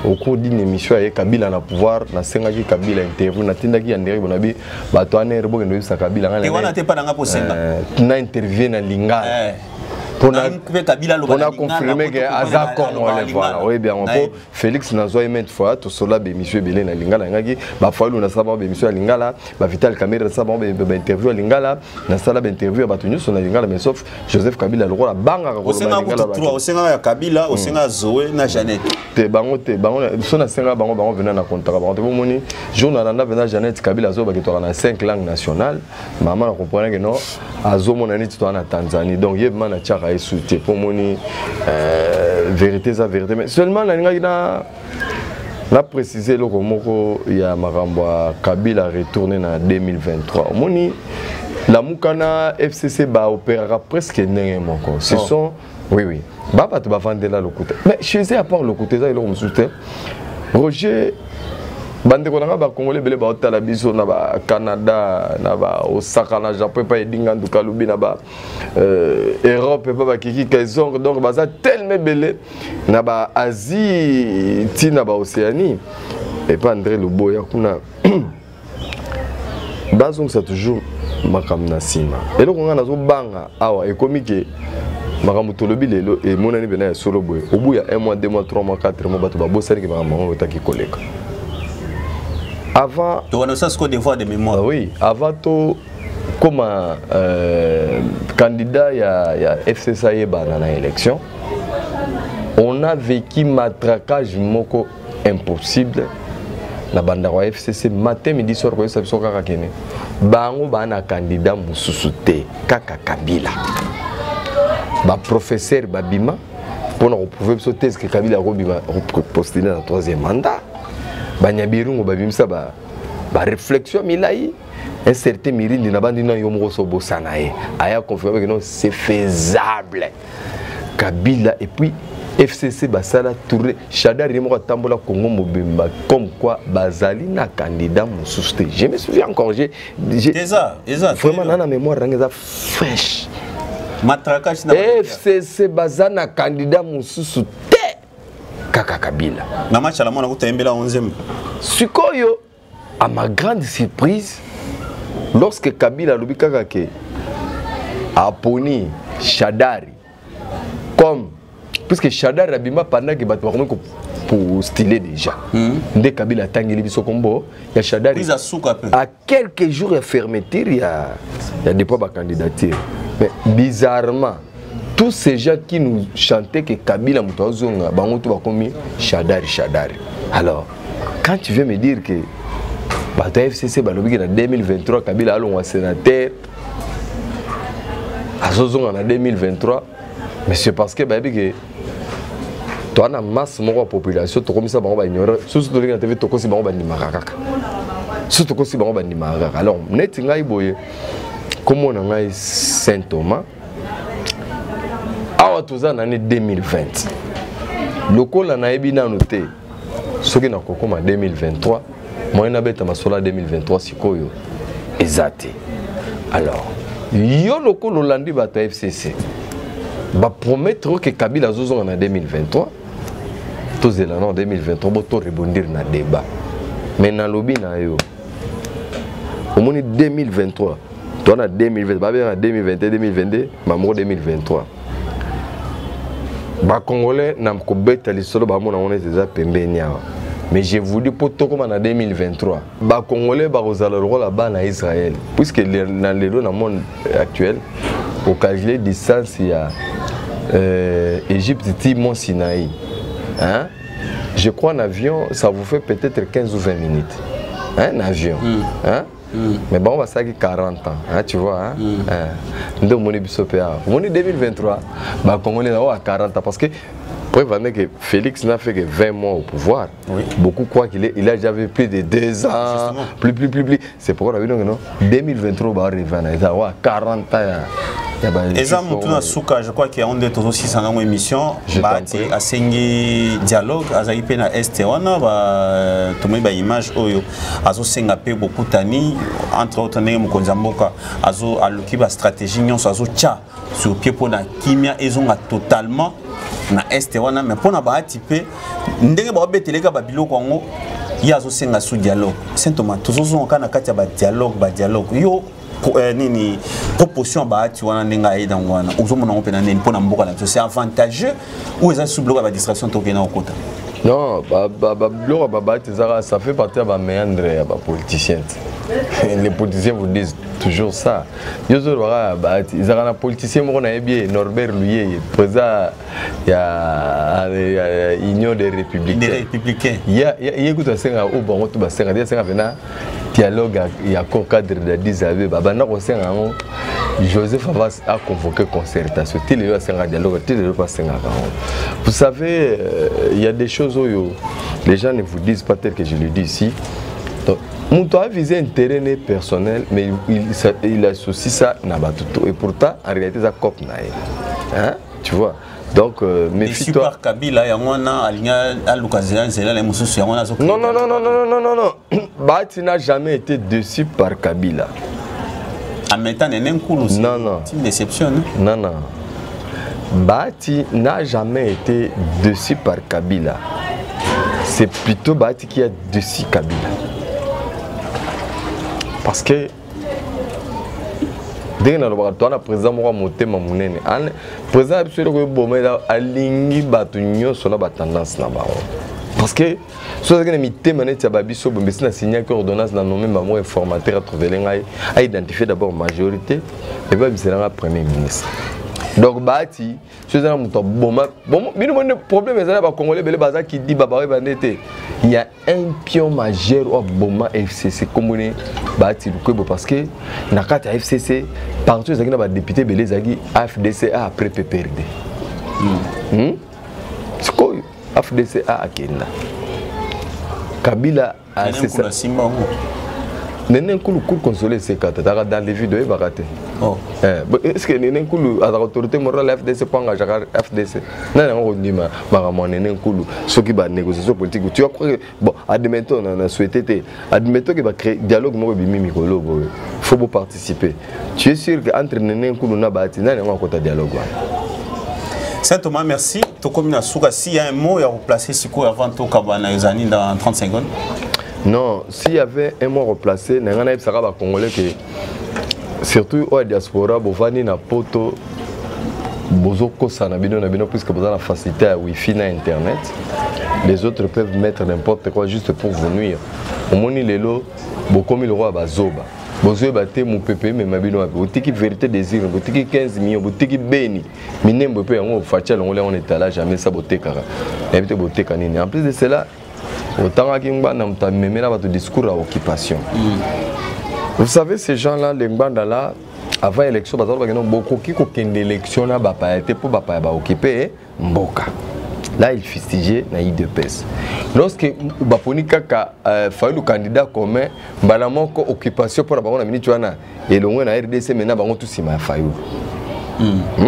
au cours d'une émission avec Kabila na pouvoir na sengaki Kabila interview na tindaki André Bonabi bato aner bo ngendo sa Kabila ngana et wana te pa nga posenga na interview na Lingala pour confirmer que Aza Congolais voilà oui bien on peut Félix Nazoy maintes fois to sola be monsieur Belé na Lingala ngaki ba fois na saba be monsieur Lingala ba Vital Kamera saba be interview Lingala na sala be interview ba tunu so na Lingala mais sauf Joseph Kabila le roi banga ko na Lingala ba osenga ya Kabila osenga Zoé na Jeannette te bango so na senga bango venant na contrat bango te moni journal na venant Jeannette Kabila zo ba ki to na 5 langues nationales maman comprendre que non azo mon ani to na Tanzanie donc yebma na tchaka soutien pour moni vérité ça vérité mais seulement la précisé le moko il y a marambo Kabila retourné en 2023 moni la mukana FCC ba opérera presque néanmoins ce sont oui baba tu vas vendre là le côté mais chez eux à part le côté ça il le soutien Roger bande ko nga ba congolais belé ba otala biso na ba Canada na ba Osaka na Japon pa edinga nduka lubi na ba Europe pa ba kiki kaizong donc ba ça tellement belé na ba Asie ti na ba Océanie et pas André Luboya kuna bazong ça toujours makamna sima et donc on a zo banga awa et comme que makambo tolobi lelo et monani bena ya solo boy au bout il y a 1 mois 2 mois 3 mois 4 mois bato ba bosani ke makambo otaki koleka. Avant, de mémoire. Oui, avant tout, comme candidat il y a FCC dans l'élection, on a vécu matraquage moko impossible. La bande de FCC matin midi soir quoi ça soka kakene. Bango bana candidat mususute kaka Kabila. Ba professeur babima pour nous prouver ce test que Kabila robima postuler dans 3e mandat. Banyabirungo babimisa ba réflexion milai un certain mirindi na bandi na yomoko so bosanae aya confirmer que non c'est faisable Kabila et puis FCC basala tourner Chadari moko tambola Congo mobimba comme quoi bazali na candidat mususte je me souviens encore j'ai vraiment na mémoire rangeza fresh matraquage na FCC bazana candidat mususte Kaka Kabila. Na match à la mona ko tembela 11e. Sikoyo à ma grande surprise lorsque Kabila lobi kaka ke aponi Chadari comme puisque Chadari abima pendant que bato ba pour styler déjà. Ndé Kabila tangeli biso kombo ya Chadari. À quelques jours de fermeture il y a des pas candidature. Mais bizarrement tous ces gens qui nous chantaient que Kabila Moutazonga, Bangoto va commis Chadari. Alors, quand tu veux me dire que Bata FCC en 2023, Kabila allons un sénateur, à Zozonga en 2023, mais c'est parce que toi, tu as une masse de population, tu as ça, tu as ignoré, surtout tu as TV, tu as aussi alors, net comme on a Saint Thomas. Awa toza na année 2020. Lokola na yebi na noté. Soki na kokoma 2023, moi na beta masola 2023 sikoyo. Ezate. Alors, yo lokolo landi bata FCC. Ba promettre que Kabila zozo na 2023. Tozela en 2023 bo to rebondir na débat. Mais na lobi na yo. Au moins 2023. Toi na 2020, ba bien na 2021, 2022, mamro 2023. Les Congolais n'ont pas bêté les sols, mais j'ai voulu pour tout comme en 2023. Les Congolais ont le rôle là-bas en Israël. Puisque dans le monde actuel, au calculer distance, il y a Égypte, Mont Sinaï. Hein? Je crois un avion, ça vous fait peut-être 15 ou 20 minutes. Hein? Un avion. Hein? Mais bon, on va ça 40 ans, hein, tu vois. Hein? Donc, mon 2023, Congolais à 40 ans parce que preuve que Félix n'a fait que 20 mois au pouvoir. Oui. Beaucoup croient qu'il a déjà fait plus de 2 ans, plus. C'est pourquoi on a vu non 2023 va arriver à 40 ans. Et ça, je crois qu'il y a une aussi une émission à Sengi Dialogue, à Zaipena Est, on a une image à Singapé beaucoup tani entre autres Mukonzamboka, à Lukiba stratégie, à Tcha sur pied pour la Kimia, ils ont totalement na este wana mais pona ba type ndenge ba beteleka ba biloko ngo ya zo senga sous dialogue Saint Thomas tozozo kana kati ba dialogue yo nini proportion ba ati wana ndenga ida ngwana uzomona ngo pena neni pona mboka na c'est avantageux ou eza sous bloc ba distraction tokena okota. Non, ça fait partie de la méandre des politiciens. Les politiciens vous disent toujours ça. Ils ont un politicien, Norbert Louis, président de l'Union des Républicains. Il y a un dialogue, il y a un cadre de 10 ans. Joseph Havas a convoqué concertation. Vous savez, il y a des choses où les gens ne vous disent pas tel que je le dis ici. Donc, mon toit a visé un terrain personnel, mais il associe ça à Nabatuto. Et pourtant, en réalité, ça copie. Hein? Tu vois? Donc, méfie-toi. Par Kabila, il y a un l'occasion, c'est là les moussous. Non. Bahati n'a jamais été déçu par Kabila. En mettant un coup, c'est une déception. Non. Bahati n'a jamais été déçu par Kabila. C'est plutôt Bahati qui a déçu Kabila. Parce que dès que tu as président monté mamunene, président absolument bomela alingi batunyo sona batendance na ba. Parce que si vous avez mis manet babiso bombesi na signé que ordonnance na nommé maman informateur à trouver l'engai a identifié d'abord majorité et puis c'est la premier ministre. Donc Bahati, si vous avez un bon problème c'est là congolais belé baza qui dit baba bandete. Il y a un pion majeur au Boma FCC communé Bahati Lukwebo parce que na kata FCC partout zaki na ba député belé zaki AFDC a après PPRD. C'est quoi AFDC a Kenya. Kabila a c'est Nene Nkulu cour consolé c'est dans les vidéos baraté. Oh. Est-ce que Nene Nkulu a l'autorité morale FDC pas engagé FDC. Non on dit ma Nene Nkulu ceux qui va négociation politique tu crois que bon admettons on a souhaité admettons qu'il va créer dialogue mo bimi mikolo faut participer. Tu es sûr que entre Nene Nkulu na Bahati na on va dialogue. Saint Thomas, merci. S'il y a un mot à replacer avant tout dans 30 secondes. Non, s'il y avait un mot replacé, il y a un Congolais qui, surtout au diaspora, Bovani na poto, Bozoko Sanabino, puisque vous avez la facilité à Wi-Fi et Internet. Les autres peuvent mettre n'importe quoi juste pour vous nuire. Au moni lelo, Bokomi le roi Bazoba. Bozoe bate mon PP mais mabino abe. Botiki vérité désir, botiki 15 millions, botiki beni. Minembo pe yango facial on est là jamais ça botekara. Éviter boteka nini. En plus de cela, autant qu'imba na mtamemela ba discours à occupation. Vous savez ces gens-là les mbanda là avant élection bazalo bakeno beaucoup qui ko kende élection na ba pa été pour ba pa ba occuper mboka. Là, il fustigeait na IDPS. Lorsque Baponi Kaka fait le candidat commun, Balamon ko occupation pour la banque minute wana et le na RDC maintenant bango tout sima Fayou.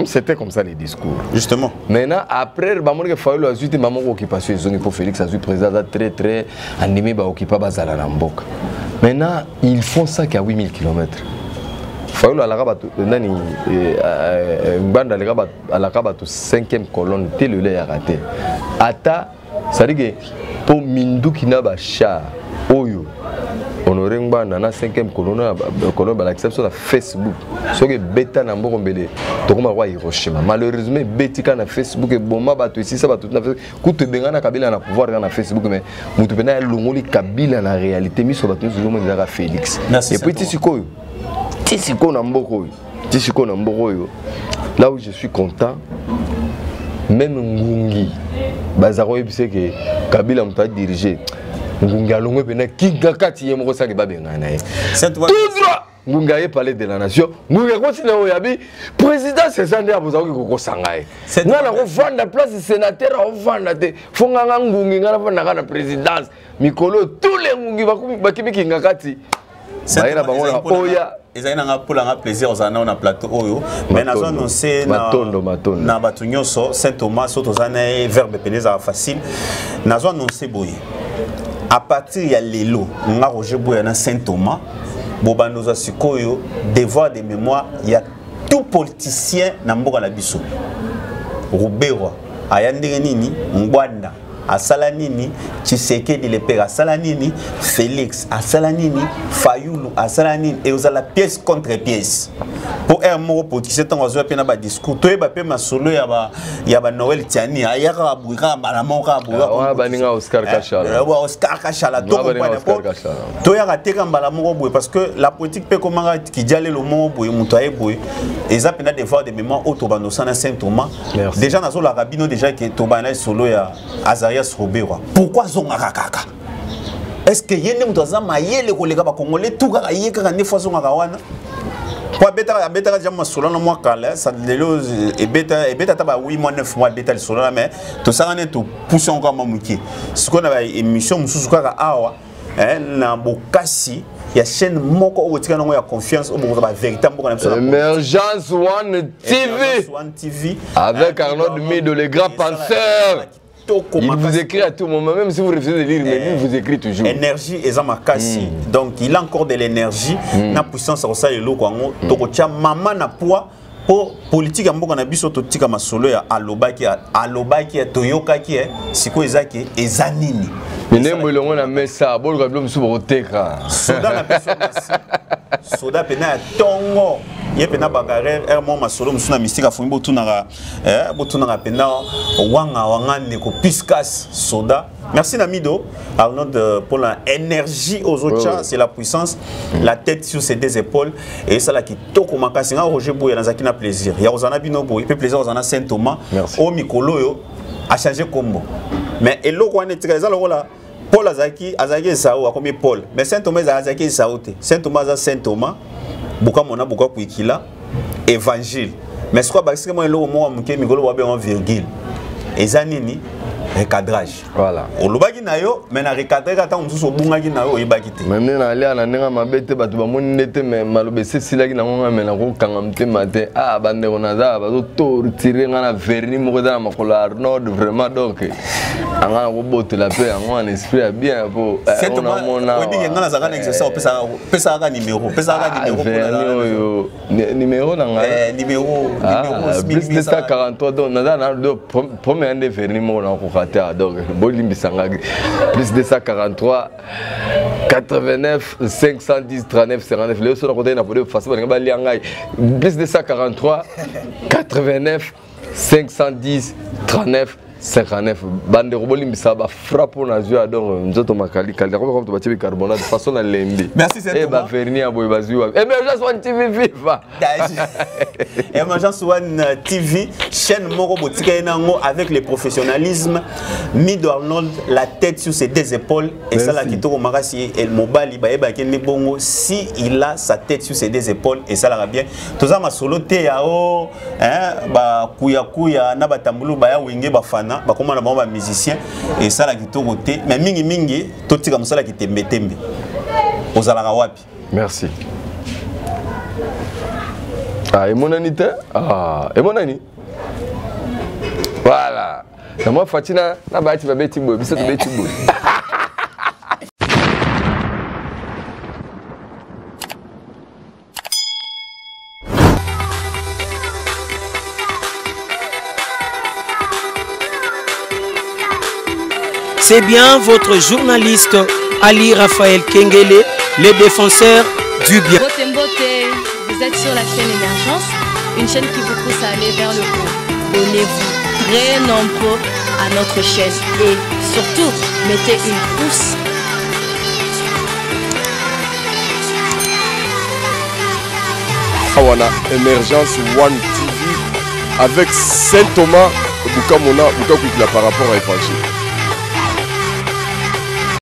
C'était comme ça les discours. Justement. Maintenant après Bamon que Fayou a suite maman occupation zone pour Félix a président très animé ba occuper bazala na mboka. Maintenant, ils font ça qu'à 8000 km. Fayou la rabatu nani banda la rabatu 5e colonne tel le a raté. Ata ça dit que pour Mindu qui n'a pas char oyo honoré banda na 5e colonne ba l'exception de Facebook. Ce que beta na mboko mbele to koma kwa Hiroshima. Malheureusement betika na Facebook et bomba batu ici ça batu na Facebook. Kutu bengana Kabila na pouvoir na Facebook mais mutu pena longoli Kabila na réalité miso batu zo mo ndaka Félix. Et puis tisikoyo là où je suis content, même Ngungi, Bazaro c'est que Kabila m'a dirigé. Ngungi a longué pena Kinga Kati yemo ça que babengana. Tout droit. Ngungi a parlé de la nation. Ngungi continue au yabi. Président c'est ça ndé abozako ko sangaye. Ngana ko vanda place sénateur au vanda te. Fonga Ngungi ngana vanda na présidence. Mikolo tous les Ngungi bakimi Kinga Kati. Baira bangola oya. Ils ont un plaisir aux années na plateau oyo mais nazo annoncer na batunyoso Saint Thomas soto zane verbe peneza facile nazo annoncer boye à partir ya lelo nga Roger Boya na Saint Thomas bobanoza sikoyo devoir de mémoire il y a tout politicien na mboka la biso Roubero ayandere nini Mbwanda asala nini Tshisekedi le père asala nini Félix asala nini Fayulu asala nini et vous la pièce contre pièce pour un mot politicien tant ozo pena ba discours to ba pe masolo ya ba Noël Tiani ayaka buika bala moka buika ba ninga Oscar Kachala Oscar Kachala to ya rateka bala moko boy parce que la politique peut comment qui diale le mot boy mutaye boy et ça pena devoir de mémoire auto bano sana Saint Thomas déjà nazo la rabino déjà que to bana solo ya Azarias Robert. Pourquoi zonga kaka? Est-ce que yene mutaza mayele kolega ba Congolais tout kaka yeka ne fois zonga kawana? Pour beta jama solo na moi kala ça lelo et beta taba 8 mois 9 mois beta solo mais to ça ne to pousse encore mamuki. Ce qu'on a émission mususu kaka awa na bokasi ya chaîne moko otika na ya confiance au ba véritable Emergence One TV avec Arnaud Mido le grand penseur. Il vous écrit à tout moment, même si vous refusez de lire, mais lui vous écrit toujours. Énergie et Zamakasi. Donc il a encore de l'énergie, na puissance au sein de l'eau. Tokocha maman na poids pour politique à Mboka na biso totika masolo ya alobaki toyoka ki siko ezaki ezanini. Nemo longo na mesa bol ka blom subo teka. Soda na personne soda pena tongo. Il y a bagarre ermo masolo musuna mystique afumbo tunaka botunaka pena wanga neko piskas soda. Merci Namido Arnaud pour l'énergie aux autres, c'est la puissance, la tête sur ses deux épaules et ça là qui toko makasi nga Roger Boy na zakina plaisir. Ya ozana bino boy, peut plaisir ozana Saint Thomas au mikolo yo a changé combo. Mais eloko wana tika za lokola Paul Azaki Sao a combien Paul. Mais Saint Thomas Azaki Sao te. Saint Thomas Saint Thomas Buka mona buka kuikila évangile mais ce quoi parce que moi le mot muke mikolo wa bien virgule ezanini recadrage voilà olobaki na yo mais na recadrer ata mususu obungaki na yo oyebaki te même na alia na nenga mabete batu ba moni nete mais malobe silaki na ngonga mais na ko kanga mte matin ah bande onaza bazo torturer ngana verni moko na makolo Arnaud vraiment donc anga ko bote la paix en un esprit bien pour on a mona oui bien ngana zaka na exercice pesa ka numéro numéro na nga numéro plus de 143 donc na premier année verni moko na ko donc plus de 143 89 510 39 59 les autres côté na pour face plus de 143 89 510 39 59 bande roboli misaba frappe na zua donc nzoto makali kali comme to batie carbonate de façon na lembi merci c'est et ba verni aboy bazua Emergence One TV viva Emergence One TV chaîne moko botika nango avec le professionnalisme Mido Arnold la tête sur ses deux épaules et ça la kitoko makasi el mobali ba eba ke bongo si il a sa tête sur ses deux épaules et ça la bien toza masolo te yao ba kuya na batambulu ba ya wenge bafana bakoma na ba musicien et ça la kitoko te mais mingi totika musala ki tembe ozalaka wapi merci ah et mon anité et mon ani voilà na moi fatina na baati ba beti boy biso to beti boy C'est bien votre journaliste Ali Raphaël Kengele, le défenseur du bien. Vous êtes sur la chaîne Émergence, une chaîne qui vous pousse à aller vers le haut. Abonnez-vous très nombreux à notre chaîne et surtout, mettez une pouce. Awana Emergence One TV avec Saint Thomas Bukamona Bukakwikila par rapport à Évangile.